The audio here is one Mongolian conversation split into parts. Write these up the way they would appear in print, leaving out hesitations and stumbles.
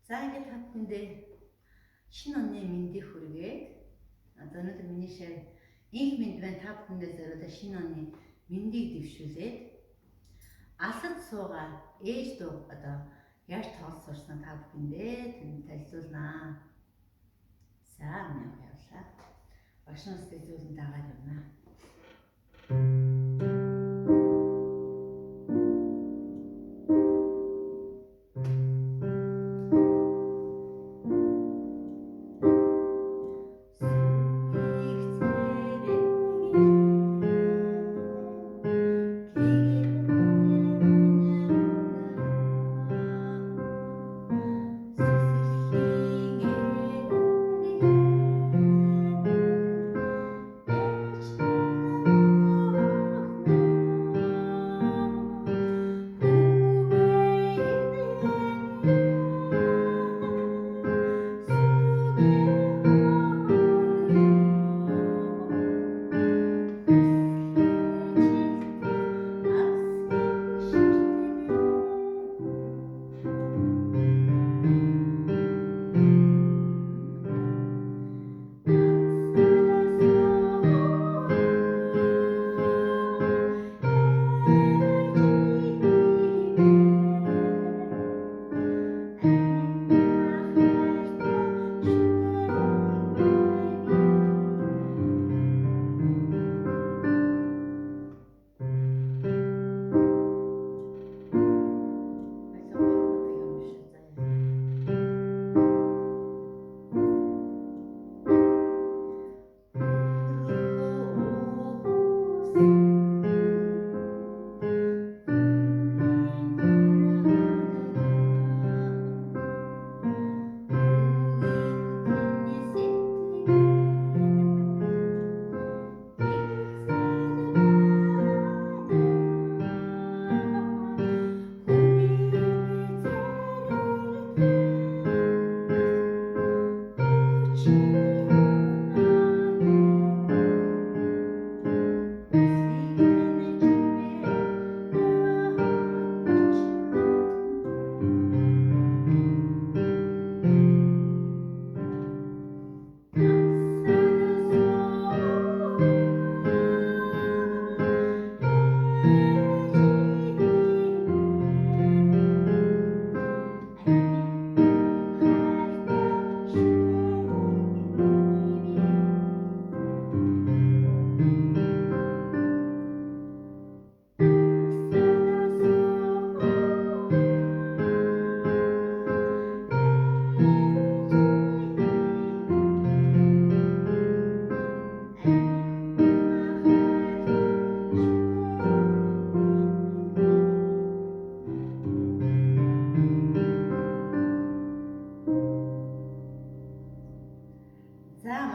За ингээд та бүхэндээ шинэ оны мэндийг хүргээд одоо өнөөдөр миний шав инх мэнд байна та бүхэндээ зориулаад шинэ оны мэндийг дэвшүүлээд алсад суугаа ээж дуу одоо яаж тоолж сурсан та бүхэндээ тэнд танилцуулнаа. За минь явлаа. Багш нас зүйлэн дагаад явна.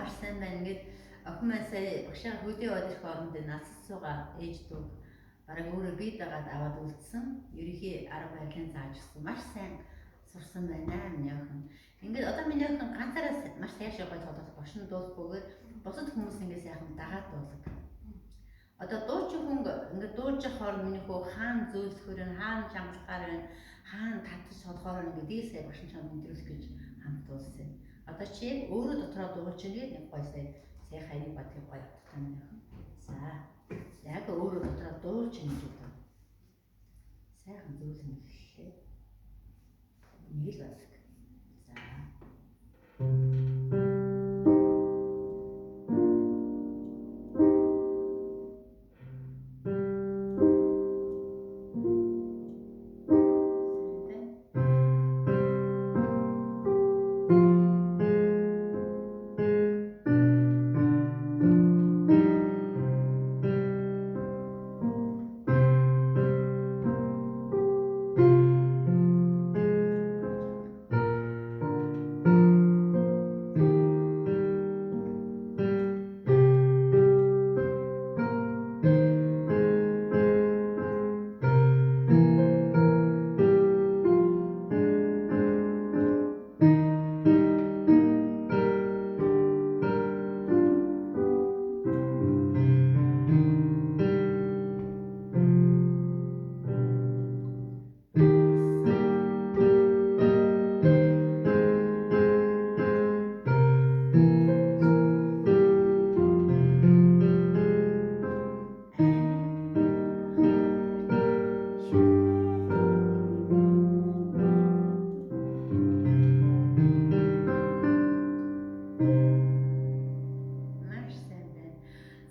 Маш сайн байна. Ингээд охин маань сая багшаа хөдөө яваад ирэх оронд энэ алсад суугаа ээж дүү бараг өөрөө бие дагаад аваад үлдсэн. Ерөнхий арга барилын зааж өгсөн. Маш сайн сурсан байна миний охин. Ингээд одоо миний охин ганцаараа маш сайшаа гой тоглох багш нь дуусгүйгээр бусад хүмүүс ингээд сайхан дагаад дуулаг. Одоо дуучин хүн ингээд дуулжих хооронд миний хөө хаана зөөлөхөр нь хаана чамлахаар байна хаана татаж солихоор ингээд дээл сая багш нь чамд мэдрүүлэх гэж хамт дуулсан. Одоо чи өөрөө дотроо дуулж ирээд нэг гой сая хайрыг батгийг гой утгатай минь охин. За яг өөрөө дотроо дуулж ингэж удаа. Сайхан зөөлөн эхэллээ. Нэг л батг. За.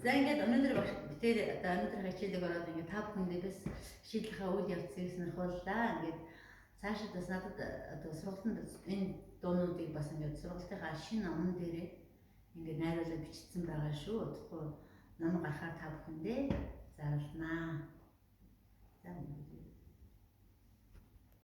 За ингээд өнөөдөр битээр одоо өнөөдөр хичээлийг ороод ингээд та бүхэндээ бас шийдлийнхаа үйл явцыг сонирхууллаа. Ингээд цаашид бас надад одоо сургалтанд энэ дуунуудыг бас ингээд сургалтынхаа шинэ номон дээрээ ингээд найруулаад бичсэн байгаа шүү. Удахгүй ном гарахаар та бүхэндээ зарлнаа. За